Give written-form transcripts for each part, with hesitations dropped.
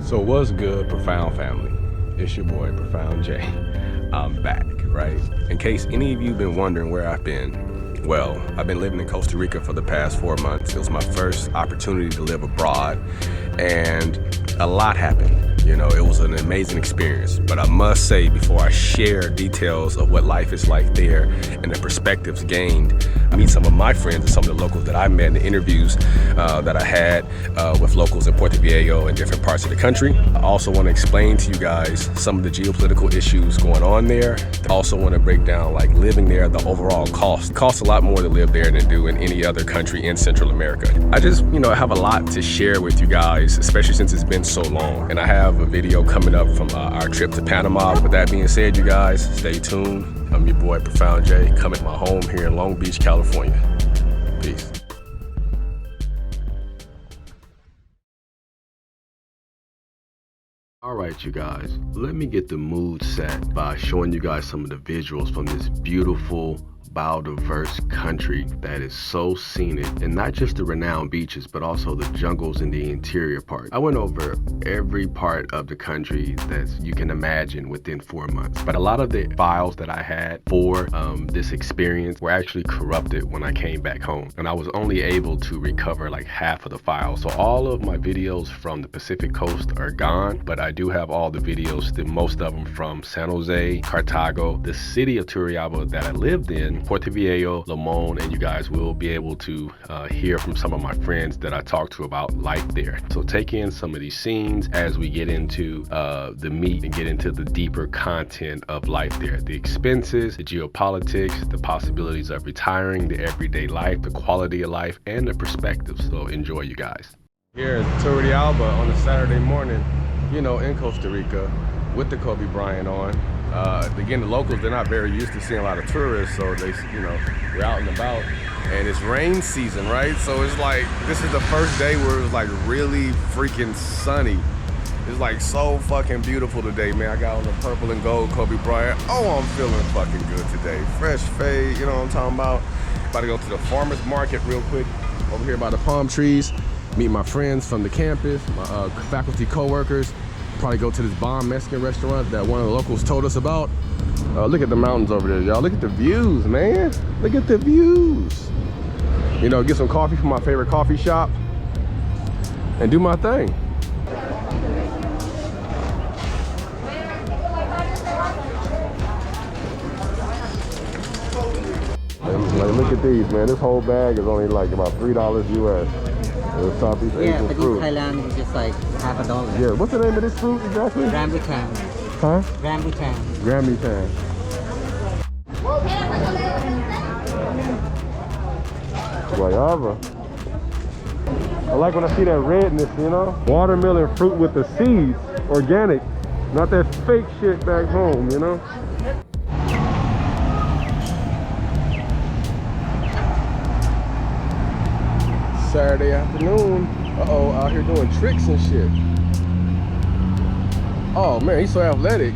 So what's good, Profound family? It's your boy, Profound J. I'm back, right? In case any of you been wondering where I've been, well, I've been living in Costa Rica for the past 4 months. It was my first opportunity to live abroad, and a lot happened. You know, it was an amazing experience, but I must say, before I share details of what life is like there and the perspectives gained, I meet some of my friends and some of the locals that I met in the interviews that I had with locals in Puerto Viejo and different parts of the country. I also want to explain to you guys some of the geopolitical issues going on there. I also want to break down like living there, the overall cost. It costs a lot more to live there than do in any other country in Central America. I just, have a lot to share with you guys, especially since it's been so long. And I have a video coming up from our trip to Panama. With that being said, you guys, stay tuned. I'm your boy, Profound J, coming to my home here in Long Beach, California. Peace. All right, you guys, let me get the mood set by showing you guys some of the visuals from this beautiful, biodiverse country that is so scenic, and not just the renowned beaches, but also the jungles in the interior part. I went over every part of the country that you can imagine within 4 months, but a lot of the files that I had for this experience were actually corrupted when I came back home, and I was only able to recover like half of the files. So all of my videos from the Pacific coast are gone, but I do have all the videos, most of them from San Jose, Cartago, the city of Turrialba that I lived in, Puerto Viejo, Limon, and you guys will be able to hear from some of my friends that I talked to about life there. So take in some of these scenes as we get into the meat and get into the deeper content of life there. The expenses, the geopolitics, the possibilities of retiring, the everyday life, the quality of life, and the perspectives. So enjoy, you guys. Here at Turrialba on a Saturday morning, in Costa Rica with the Kobe Bryant on. Again, the locals, they're not very used to seeing a lot of tourists, so they, we're out and about, and it's rain season, right? So it's like, this is the first day where it was like really freaking sunny. It's like so fucking beautiful today, man. I got on the purple and gold Kobe Bryant. Oh, I'm feeling fucking good today. Fresh fade, you know what I'm talking about? About to go to the farmer's market real quick over here by the palm trees, meet my friends from the campus, my faculty co-workers. Probably go to this bomb Mexican restaurant that one of the locals told us about. Look at the mountains over there, y'all. Look at the views, man. Look at the views. Get some coffee from my favorite coffee shop and do my thing. And look at these, man. This whole bag is only like about $3 US. Southeast Asian but fruit. in Thailand it's just like $50. Yeah, what's the name of this fruit exactly? Rambutan. Huh? Rambutan. Rambutan. Guayaba. I like when I see that redness, Watermelon fruit with the seeds, organic. Not that fake shit back home, Saturday afternoon. Uh-oh, out here doing tricks and shit. Oh man, he's so athletic.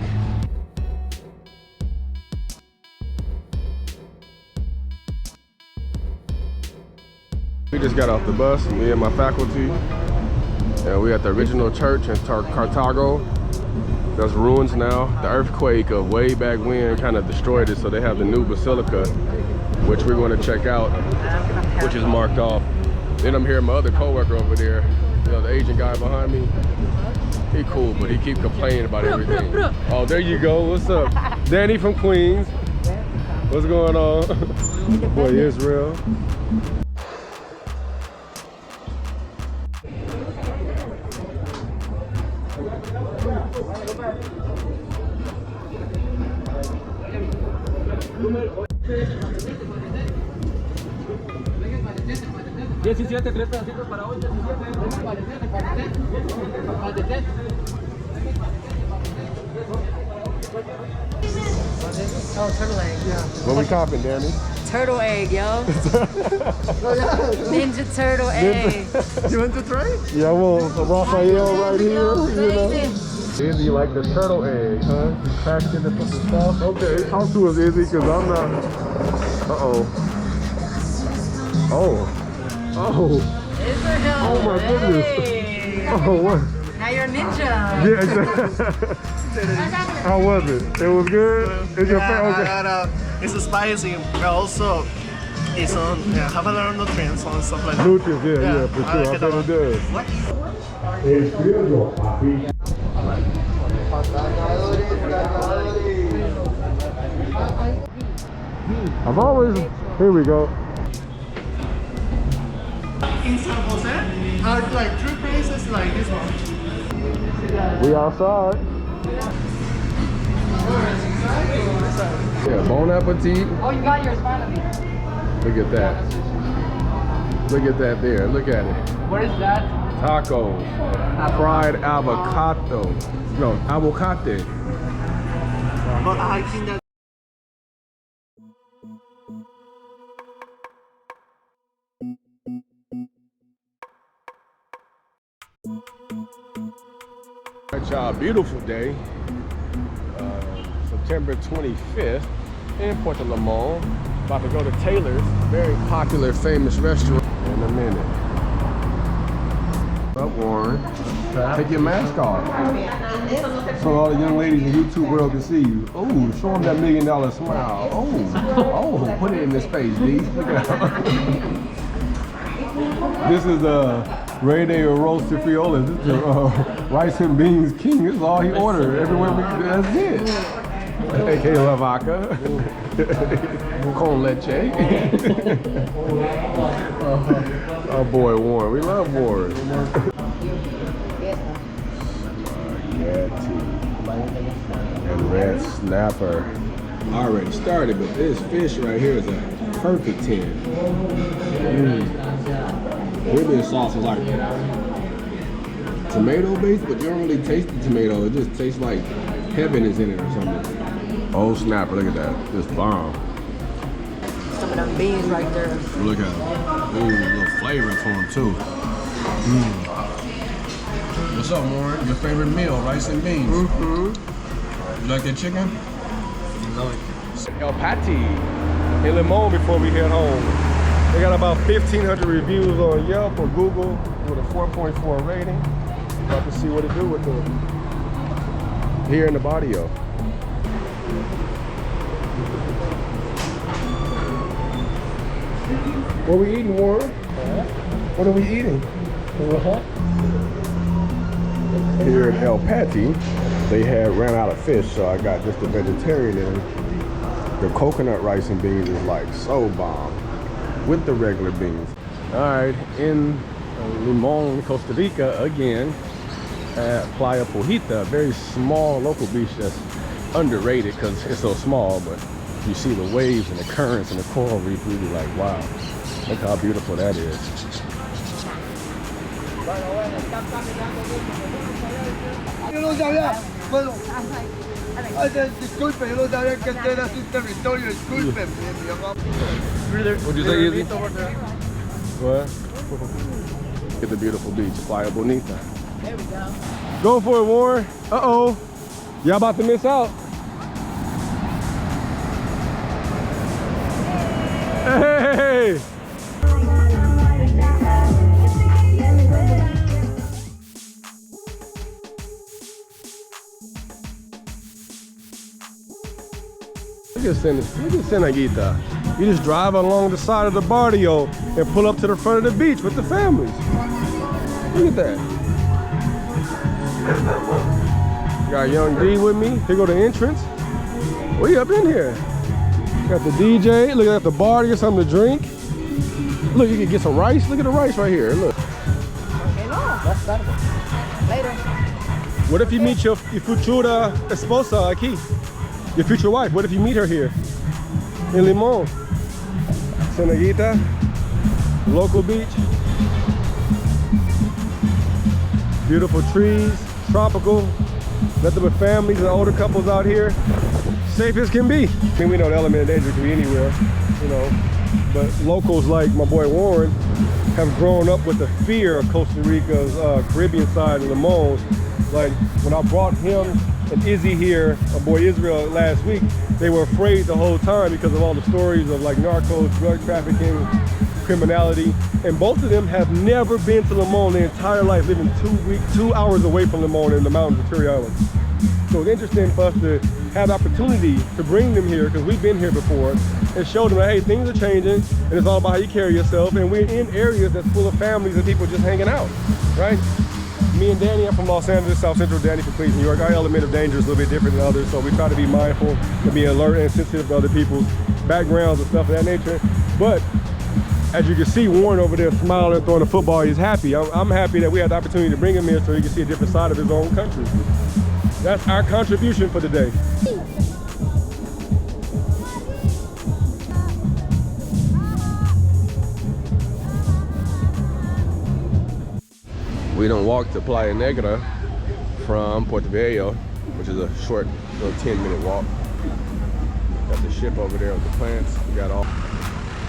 We just got off the bus, me and my faculty, and we at the original church in Cartago. There's ruins now. The earthquake of way back when kind of destroyed it, so they have the new basilica, which we're going to check out, which is marked off. Then I'm hearing my other coworker over there, the Asian guy behind me. He cool, but he keep complaining about everything. Oh, there you go. What's up? Danny from Queens. What's going on? Boy, Israel. Oh, turtle egg, yeah. What we copping, Danny? Turtle egg, yo. Ninja turtle egg. You want to try? Yeah, I want a Raphael right here, Izzy, you like the turtle egg, huh? You cracked it and put the sauce. Okay, talk to us, Izzy, because I'm not. Uh-oh. Oh. Oh. Israel. Oh my goodness. Hey. Oh, what? How you're a ninja. Yeah, exactly. How was it? It was good? It's your favorite? Yeah, it's spicy, but also it's on have a lot of nutrients and stuff like that. Nutrients, yeah, for sure. I bet it does. I've always, here we go. In San Jose, like 3 places like this one. We outside. Yeah, bon appetit. Oh, you got yours finally. Look at that. Look at that there. Look at it. What is that? Tacos. Fried avocado. No, avocate. But I think that It's a beautiful day. September 25th in Puerto Limon. About to go to Taylor's, very popular, famous restaurant in a minute. What's up, Warren? Take your mask off. So all the young ladies in YouTube world can see you. Oh, show them that $1 million smile. Oh, put it in this face, D. Look at that. This is Ray Day or roasted frijoles. This is rice and beans king. This is all he ordered. Everywhere we that's it. A.K. La Vaca. Con leche. Oh boy, Warren. We love Warren. And red snapper. I already started, but this fish right here is a perfect 10. Caribbean sauce is like tomato based, but you don't really taste the tomato. It just tastes like heaven is in it or something. Oh snapper, look at that. This bomb. Some of them beans right there. Look at it. Ooh, a little flavor to them too. What's up, Warren? Your favorite meal, rice and beans? You like that chicken? No. El Pati in Limon before we head home. They got about 1,500 reviews on Yelp or Google with a 4.4 rating. About to see what it do with them here in the barrio. What are we eating, Warren? What are we eating? Here at El Pati, they had ran out of fish, so I got just a vegetarian in. The coconut rice and beans is like so bomb with the regular beans. All right, in Limon, Costa Rica again at Playa Cahuita, a very small local beach that's underrated because it's so small, but you see the waves and the currents and the coral reef, really like, wow, look how beautiful that is. Yo no sabía, bueno, disculpe, yo no sabía que este era su territorio, disculpe. What'd you say, Izzy? What? Get the beautiful beach, Playa Bonita. There we go. Go for it, Warren. Uh-oh. Y'all about to miss out. Hey! Look at Senaguita. You just drive along the side of the barrio and pull up to the front of the beach with the families. Look at that. Got young D with me. Here go the entrance. We up in here. Got the DJ. Look at the bar to get something to drink. Look, you can get some rice. Look at the rice right here. Look. Okay, no, that's Saturday. Later. What if you meet your futura esposa aquí? Your future wife, what if you meet her here in Limon? Senaguita, local beach, beautiful trees, tropical, nothing but families and older couples out here. Safe as can be. I mean, we know the element of danger can be anywhere, you know, but locals like my boy Warren have grown up with the fear of Costa Rica's Caribbean side of Limon. Like when I brought him and Izzy here, my boy Israel, last week, they were afraid the whole time because of all the stories of like narcos, drug trafficking, criminality. And both of them have never been to Limon their entire life, living 2 hours away from Limon in the mountains of Turrialba. So it's interesting for us to have the opportunity to bring them here, because we've been here before, and show them that, hey, things are changing, and it's all about how you carry yourself. And we're in areas that's full of families and people just hanging out, right? Me and Danny, I'm from Los Angeles, South Central. Danny from Queens, New York. Our element of danger is a little bit different than others, so we try to be mindful and be alert and sensitive to other people's backgrounds and stuff of that nature. But as you can see, Warren over there smiling and throwing a football. He's happy. I'm happy that we had the opportunity to bring him here so he can see a different side of his own country. That's our contribution for the day. We don't walk to Playa Negra from Puerto Viejo, which is a short little 10-minute walk. Got the ship over there with the plants. We got all.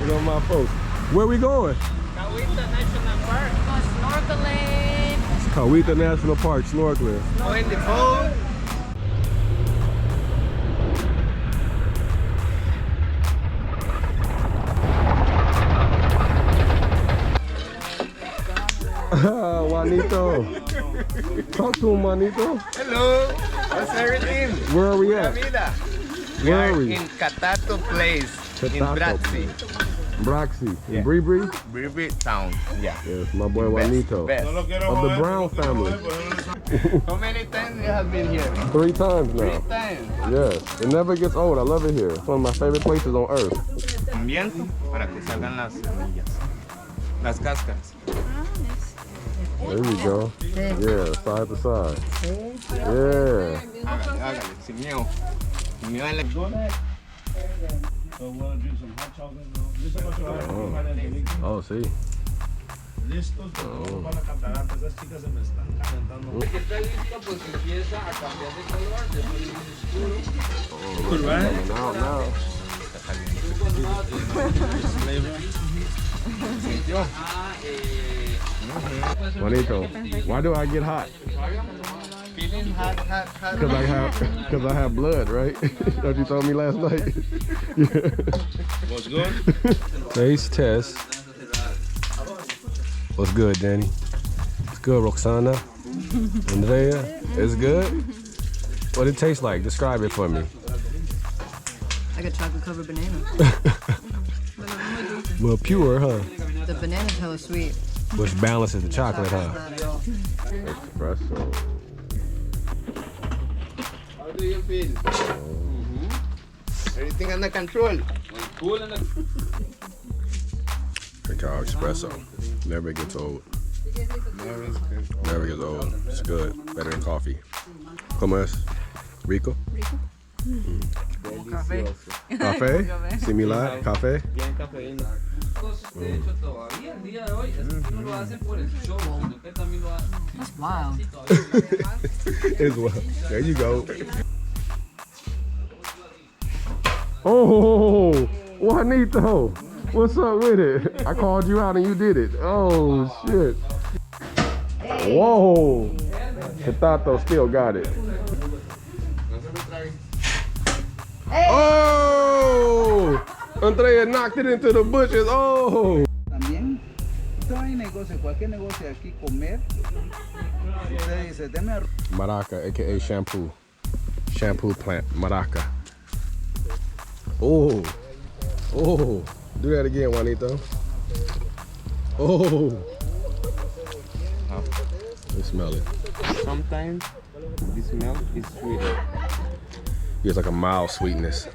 Look at my folks. Where we going? Cahuita National Park. Snorkeling. Cahuita National Park, snorkeling. Go in the boat. Juanito. Talk to him, Juanito. Hello, how's everything? Where are we at? Pura Vida. Where are we? In Cacao place, in Braxi. Braxi. Yeah. In Bree? Bree town, yeah. Yes, my boy Juanito. Best. Of the Brown family. How many times you have been here? 3 times now. 3 times. Yes, it never gets old. I love it here. It's one of my favorite places on earth. Viento para que salgan las semillas, las cáscaras. There we go. Yeah, side to side. Yeah. Hágale, sin miedo. Sin miedo a la... Oh, see. Listos para la catarata, esas chicas se me están calentando. Que está listo, pues empieza a cambiar de color, de oscuro. Juanito, why do I get hot? Feeling hot. Because I have blood, right? That you told me last night. What's good? Taste test. What's good, Danny? It's good, Roxana. Andrea, it's good? What it tastes like? Describe it for me. Like a chocolate covered banana. Well, pure, huh? The banana's hella sweet. Which balances the chocolate, huh? Not at all. Espresso. How do you feel? Everything under control. Cacao espresso. Never gets old. Never gets old. It's good. Better than coffee. ¿Cómo es? Rico? Café. Café? Similar? Café? Bien cafeína. De hecho, todavía el día de hoy es que no lo hacen por el show, sino que también lo hacen. That's wild. As well. There you go. Oh, Juanito. What's up with it? I called you out and you did it. Oh, shit. Whoa. Tato still got it. Oh! Andrea knocked it into the bushes. Oh! También, usted va y negocia, cualquier negocio aquí, comer. Usted dice, deme arroz. Maraca, aka shampoo. Shampoo plant, maraca. Oh! Oh! Do that again, Juanito. Oh! You smell it. Sometimes the smell is sweet. It's like a mild sweetness.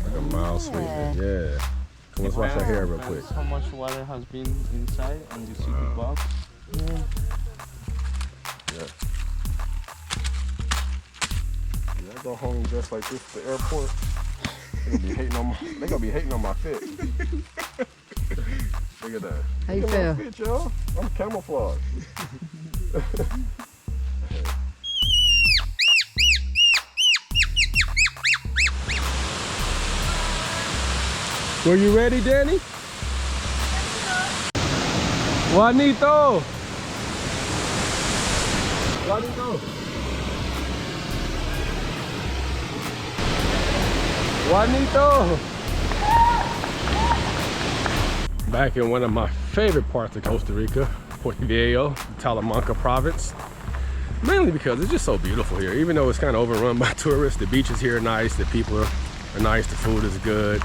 Like a mild sweetness, yeah. Come, let's wash our hair real quick. How much water has been inside and you see the box. Yeah. I go home dressed like this to the airport. They gonna be hating on my fit. Look at that. How you Look at feel? my fit, y'all. I'm camouflage. Were you ready, Danny? Juanito! Juanito! Juanito! back in one of my favorite parts of Costa Rica, Puerto Viejo, Talamanca province. Mainly because it's just so beautiful here. Even though it's kind of overrun by tourists, the beaches here are nice, the people are nice, the food is good,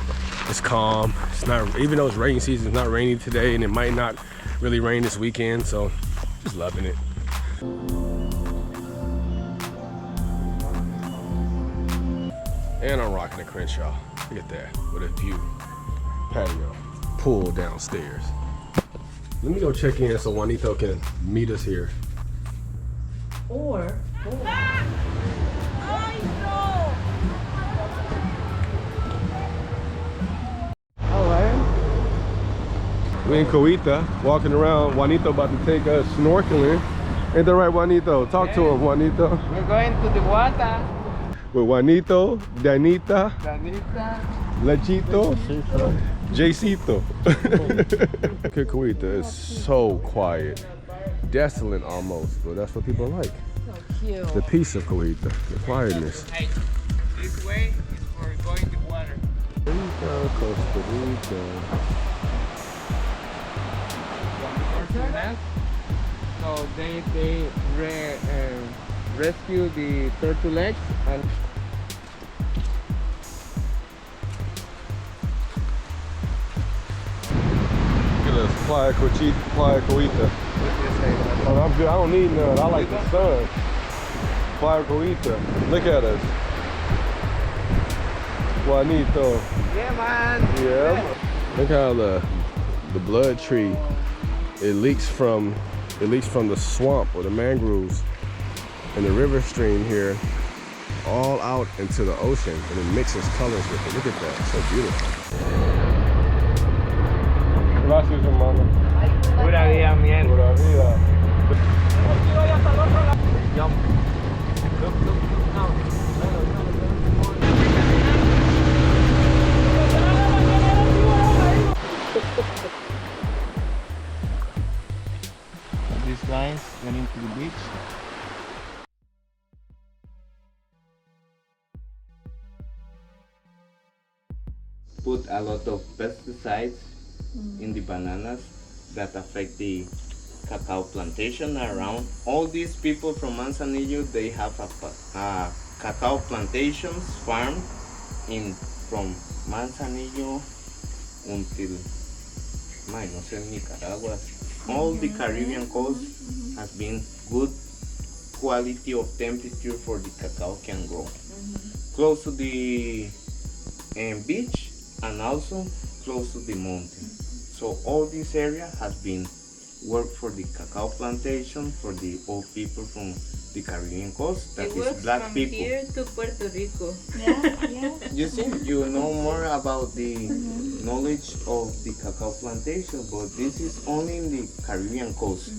it's calm. It's not, even though it's rainy season, it's not rainy today, and it might not really rain this weekend, so just loving it. And I'm rocking a Crenshaw. Look at that, with a view. Patio, pool downstairs. Let me go check in so Juanito can meet us here. Or We in Cahuita, walking around. Juanito about to take us snorkeling. Ain't that right, Juanito? Talk to him, Juanito. We're going to the water. With Juanito, Danita, Danita. Lechito, Jaycito. Cahuita is so quiet. Desolate almost, but that's what people like. so cute. The peace of Cahuita, the quietness. Hey, this way is for going to water. Costa Rica. So they rescue the turtle eggs and Look at this, Playa Cahuita. Oh, I'm good. I don't need none. I like the sun. Playa Cahuita. Look at us. Juanito. yeah, man. Yeah. Look how the blood tree, it leaks from the swamp or the mangroves and the river stream here all out into the ocean, and it mixes colors with it. Look at that, it's so beautiful. Gracias, hermano. Pura vida, miel. Pura vida. Jump. Look now. These lines running to the beach. Put a lot of pesticides in the bananas that affect the cacao plantation around. All these people from Manzanillo, they have a cacao plantations farm from Manzanillo until no sé, Nicaragua. All the Caribbean coast has been good quality of temperature for the cacao can grow. Close to the beach and also close to the mountain. So all this area has been work for the cacao plantation for the old people from the Caribbean coast. That is black from people. here to Puerto Rico. You see, you know more about the knowledge of the cacao plantation, but this is only in the Caribbean coast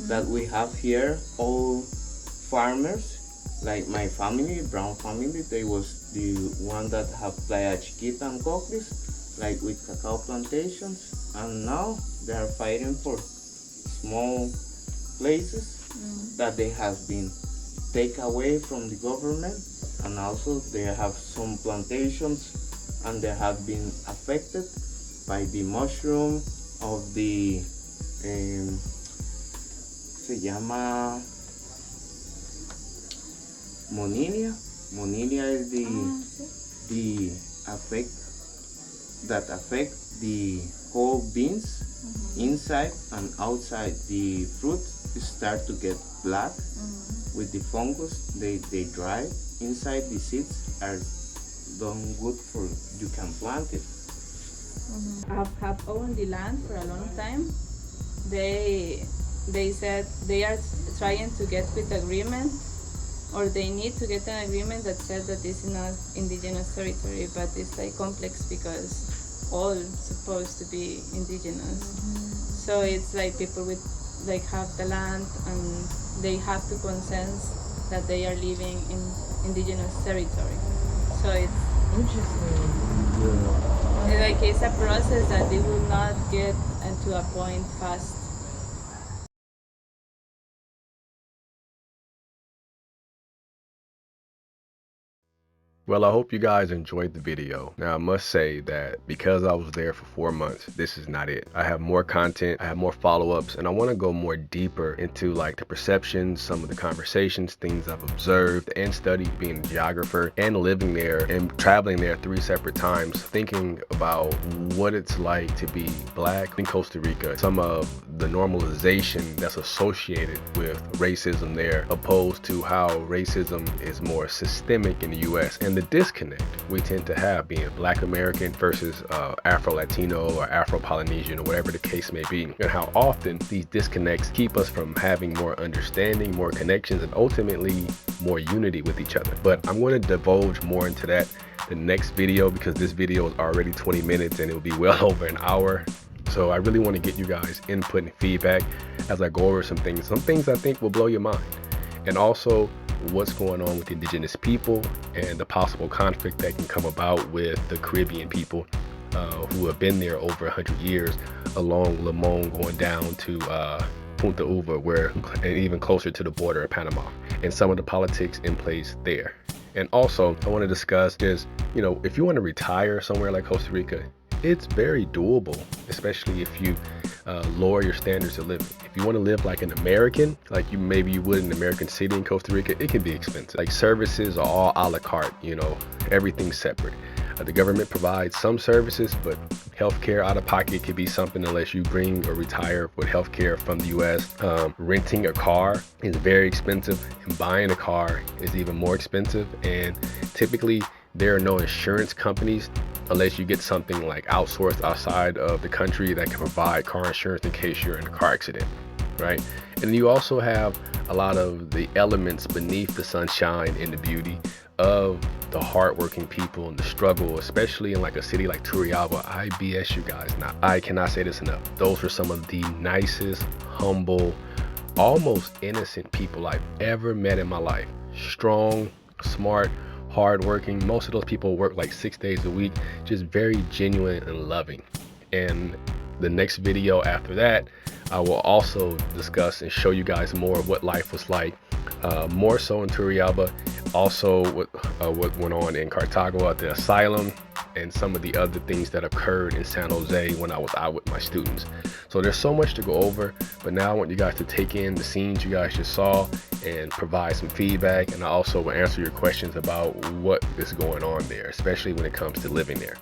that we have here. All farmers, like my family, brown family, they was the one that have Playa Chiquita and Coclis, like with cacao plantations, and now they are fighting for small places that they have been taken away from the government, and also they have some plantations and they have been affected by the mushroom of the se llama Monilia. Monilia is the affect the whole beans inside and outside. The fruit start to get black with the fungus. They dry inside. The seeds are done good for you can plant it. Have owned the land for a long time. They said they are trying to get with agreement, or they need to get an agreement that said that this is not indigenous territory, but it's like complex because all supposed to be indigenous. So it's like people with like have the land and they have to consent that they are living in indigenous territory. So it's interesting. Like it's a process that they will not get to a point fast. Well, I hope you guys enjoyed the video. Now, I must say that because I was there for 4 months, this is not it. I have more content, I have more follow-ups, and I want to go more deeper into like the perceptions, some of the conversations, things I've observed and studied being a geographer and living there and traveling there 3 separate times, thinking about what it's like to be Black in Costa Rica, some of the normalization that's associated with racism there, opposed to how racism is more systemic in the US, and the disconnect we tend to have being Black American versus Afro-Latino or Afro-Polynesian or whatever the case may be, and how often these disconnects keep us from having more understanding, more connections, and ultimately more unity with each other. But I'm going to divulge more into that the next video, because this video is already 20 minutes and it will be well over an hour. So I really want to get you guys input and feedback as I go over some things I think will blow your mind, and also what's going on with indigenous people and the possible conflict that can come about with the Caribbean people who have been there over 100 years along Limon going down to Punta Uva, and even closer to the border of Panama, and some of the politics in place there. And also I want to discuss just, if you want to retire somewhere like Costa Rica, it's very doable, especially if you lower your standards of living. If you want to live like an American, like maybe you would in an American city in Costa Rica, it can be expensive. Like services are all a la carte, everything's separate. The government provides some services, but healthcare out of pocket could be something unless you bring or retire with healthcare from the US. Renting a car is very expensive, and buying a car is even more expensive. And typically there are no insurance companies unless you get something like outsourced outside of the country that can provide car insurance in case you're in a car accident, right? And you also have a lot of the elements beneath the sunshine and the beauty of the hardworking people and the struggle, especially in like a city like Turrialba. I BS you guys, now I cannot say this enough. Those are some of the nicest, humble, almost innocent people I've ever met in my life. Strong, smart, hardworking. Most of those people work like 6 days a week, just very genuine and loving. And the next video after that, I will also discuss and show you guys more of what life was like, more so in Turrialba, also what went on in Cartago at the asylum, and some of the other things that occurred in San Jose when I was out with my students. So there's so much to go over, but now I want you guys to take in the scenes you guys just saw and provide some feedback, and I also will answer your questions about what is going on there, especially when it comes to living there.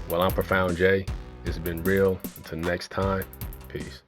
Well, I'm Profound J. It's been real. Until next time, peace.